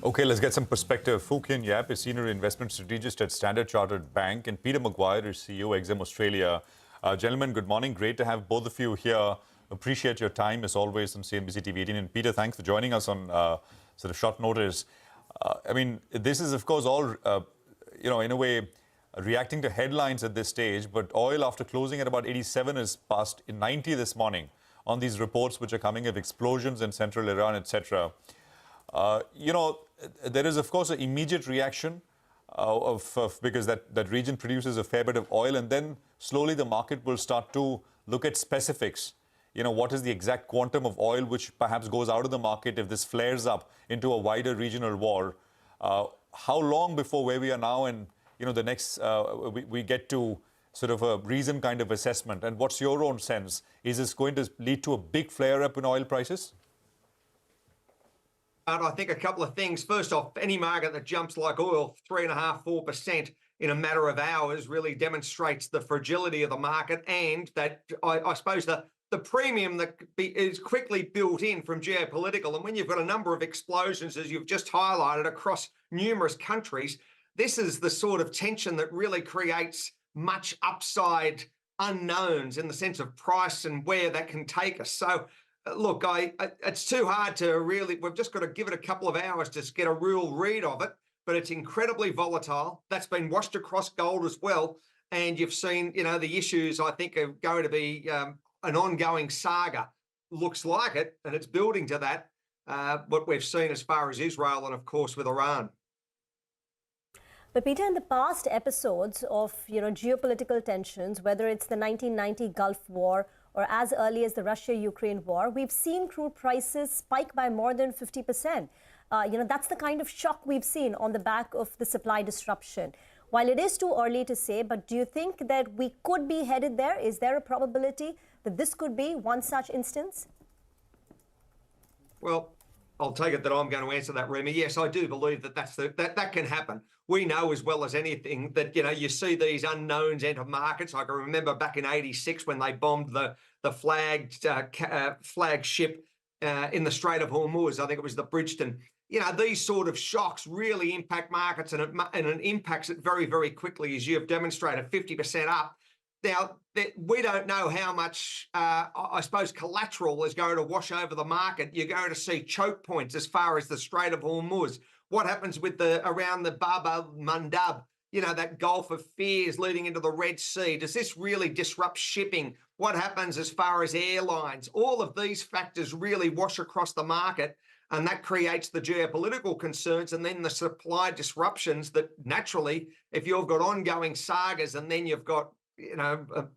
Okay, let's get some perspective. Foo Kien Yap is Senior Investment Strategist at Standard Chartered Bank, and Peter McGuire is CEO, Exim Australia. Gentlemen, good morning. Great to have both of you here. Appreciate your time, as always, on CNBC TV 18. And Peter, thanks for joining us on sort of short notice. This is, of course, all, in a way, reacting to headlines at this stage, but oil, after closing at about 87, is past 90 this morning on these reports which are coming of explosions in central Iran, etc. There is, of course, an immediate reaction because that region produces a fair bit of oil, and then slowly the market will start to look at specifics. What is the exact quantum of oil which perhaps goes out of the market if this flares up into a wider regional war? How long before where we are now and, the next, we get to sort of a reasoned kind of assessment? And what's your own sense? Is this going to lead to a big flare-up in oil prices? I think a couple of things. First off, any market that jumps like oil 3.5%, 4% in a matter of hours really demonstrates the fragility of the market, and that I suppose the premium that is quickly built in from geopolitical. And when you've got a number of explosions, as you've just highlighted, across numerous countries, this is the sort of tension that really creates much upside unknowns in the sense of price and where that can take us. So look, it's too hard to really, we've just got to give it a couple of hours to get a real read of it, but it's incredibly volatile. That's been washed across gold as well. And you've seen, the issues, I think, are going to be an ongoing saga. Looks like it, and it's building to that, what we've seen as far as Israel and, of course, with Iran. But Peter, in the past episodes of, geopolitical tensions, whether it's the 1990 Gulf War or as early as the Russia-Ukraine war, we've seen crude prices spike by more than 50%. That's the kind of shock we've seen on the back of the supply disruption. While it is too early to say, but do you think that we could be headed there? Is there a probability that this could be one such instance? Well, I'll take it that I'm going to answer that, Reema. Yes, I do believe that that can happen. We know as well as anything that, you see these unknowns enter markets. I can remember back in '86 when they bombed the flagship in the Strait of Hormuz. I think it was the Bridgeton. These sort of shocks really impact markets, and it impacts it very, very quickly, as you have demonstrated, 50% up. Now, we don't know how much, I suppose, collateral is going to wash over the market. You're going to see choke points as far as the Strait of Hormuz. What happens with around the Bab el-Mandab, that Gulf of Fears leading into the Red Sea? Does this really disrupt shipping? What happens as far as airlines? All of these factors really wash across the market, and that creates the geopolitical concerns and then the supply disruptions that naturally, if you've got ongoing sagas and then you've got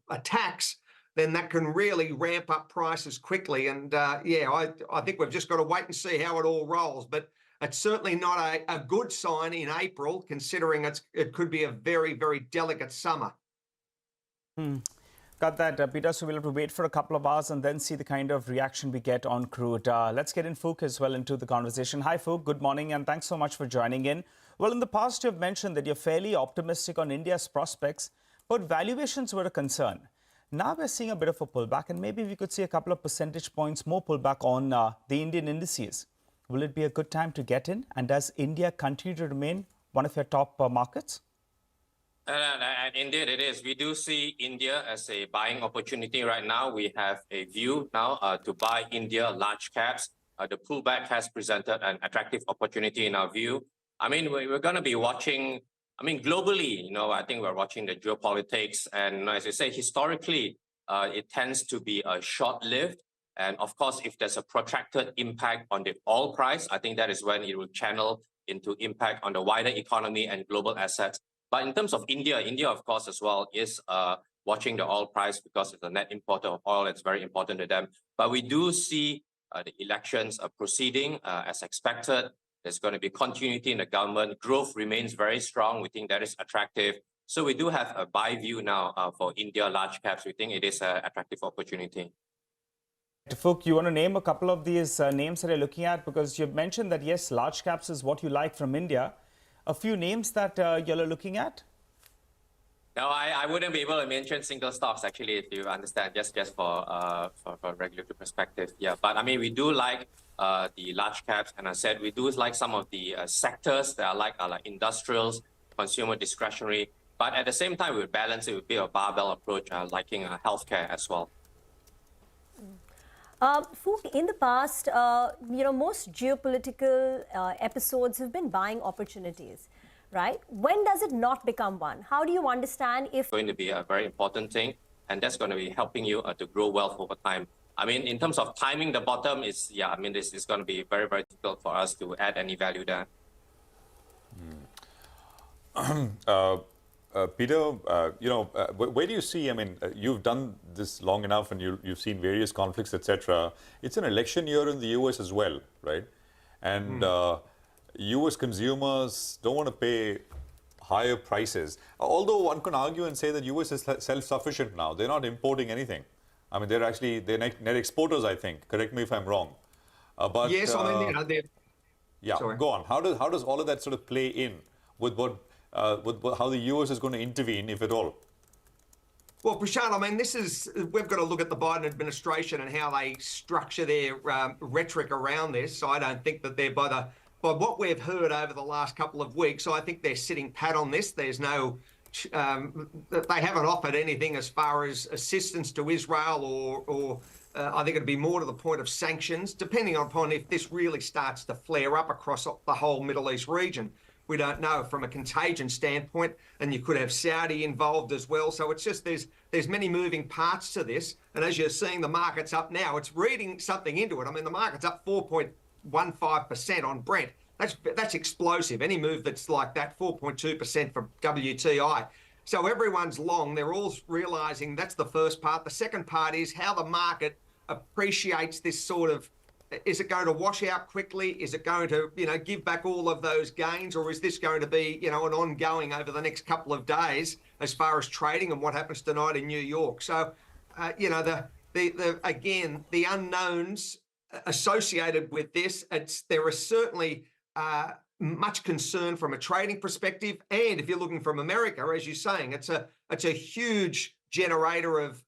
attacks, then that can really ramp up prices quickly. And I think we've just got to wait and see how it all rolls. But it's certainly not a good sign in April, considering it could be a very, very delicate summer. Got that, Peter. So we'll have to wait for a couple of hours and then see the kind of reaction we get on crude. Let's get in Fook as well into the conversation. Hi, Fook. Good morning, and thanks so much for joining in. Well, in the past, you've mentioned that you're fairly optimistic on India's prospects, but valuations were a concern. Now we're seeing a bit of a pullback, and maybe we could see a couple of percentage points more pullback on the Indian indices. Will it be a good time to get in? And does India continue to remain one of your top markets? Indeed, it is. We do see India as a buying opportunity right now. We have a view now to buy India large caps. The pullback has presented an attractive opportunity in our view. We're going to be watching. Globally, I think we're watching the geopolitics, and as you say, historically, it tends to be short-lived. And of course, if there's a protracted impact on the oil price, I think that is when it will channel into impact on the wider economy and global assets. But in terms of India, of course, as well, is watching the oil price because it's a net importer of oil. It's very important to them. But we do see the elections proceeding as expected. There's going to be continuity in the government. Growth remains very strong. We think that is attractive. So we do have a buy view now for India large caps. We think it is an attractive opportunity. Fook, you want to name a couple of these names that you're looking at? Because you've mentioned that, yes, large caps is what you like from India. A few names that you're looking at? No, I wouldn't be able to mention single stocks, actually, if you understand, just for regulatory perspective. Yeah, but we do like the large caps. And I said we do like some of the sectors that are like industrials, consumer discretionary. But at the same time, we would balance it with a bit of barbell approach, liking healthcare as well. Fook, in the past, most geopolitical episodes have been buying opportunities, right? When does it not become one? How do you understand if... It's going to be a very important thing, and that's going to be helping you to grow wealth over time. I mean, in terms of timing the bottom, this is going to be very, very difficult for us to add any value there. Peter, where do you see, I mean, you've done this long enough and you've seen various conflicts, etc. It's an election year in the US as well, right? And US consumers don't want to pay higher prices. Although one can argue and say that US is self-sufficient now. They're not importing anything. I mean, they're net exporters, I think. Correct me if I'm wrong. But yes, I mean, they're... Yeah, Sorry. Go on. How does all of that sort of play in with how the US is going to intervene, if at all? Well, Prashant, I mean, we've got to look at the Biden administration and how they structure their rhetoric around this. So I don't think that they're by what we've heard over the last couple of weeks, I think they're sitting pat on this. There's no, they haven't offered anything as far as assistance to Israel or I think it'd be more to the point of sanctions, depending upon if this really starts to flare up across the whole Middle East region. We don't know from a contagion standpoint, and you could have Saudi involved as well. So it's just there's many moving parts to this. And as you're seeing the market's up now, it's reading something into it. I mean, the market's up 4.15% on Brent. That's explosive. Any move that's like that, 4.2% for WTI. So everyone's long. They're all realizing that's the first part. The second part is how the market appreciates this sort of, is it going to wash out quickly? Is it going to, give back all of those gains? Or is this going to be, an ongoing over the next couple of days as far as trading and what happens tonight in New York? So, again, the unknowns associated with this, there is certainly much concern from a trading perspective. And if you're looking from America, as you're saying, it's a huge generator of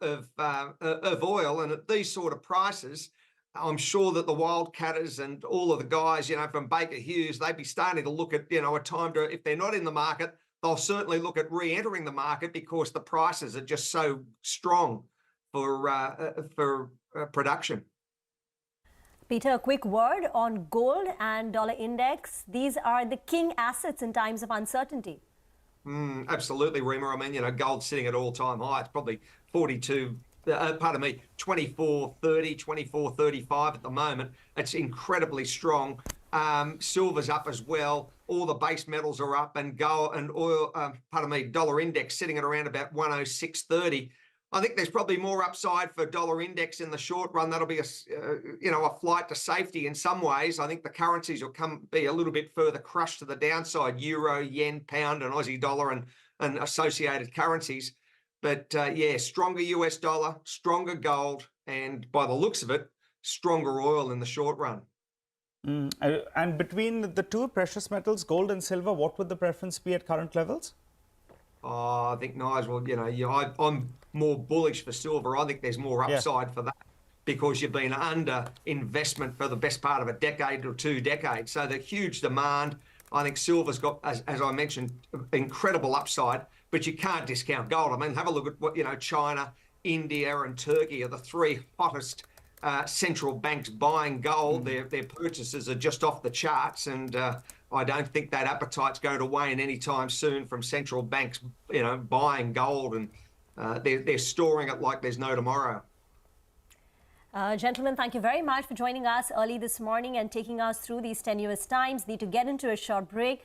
oil. And at these sort of prices, I'm sure that the wildcatters and all of the guys, from Baker Hughes, they'd be starting to look at, a time to, if they're not in the market, they'll certainly look at re-entering the market because the prices are just so strong for production. Peter, a quick word on gold and dollar index. These are the king assets in times of uncertainty. Absolutely, Reema. I mean, gold's sitting at all-time high. It's probably 24.30, 24.35 at the moment. It's incredibly strong. Silver's up as well. All the base metals are up, and gold and oil, dollar index sitting at around about 106.30. I think there's probably more upside for dollar index in the short run. That'll be a flight to safety in some ways. I think the currencies will be a little bit further crushed to the downside: euro, yen, pound, and Aussie dollar, and associated currencies. But stronger US dollar, stronger gold, and by the looks of it, stronger oil in the short run. And between the two precious metals, gold and silver, what would the preference be at current levels? I think, Nigel, I'm more bullish for silver. I think there's more upside for that because you've been under investment for the best part of a decade or 2 decades. So the huge demand. I think silver's got, as I mentioned, incredible upside, but you can't discount gold. I mean, have a look at what, China, India, and Turkey are the 3 hottest central banks buying gold. Their purchases are just off the charts, and I don't think that appetite's going to wane anytime soon from central banks, buying gold, and they're storing it like there's no tomorrow. Gentlemen, thank you very much for joining us early this morning and taking us through these tenuous times. Need to get into a short break.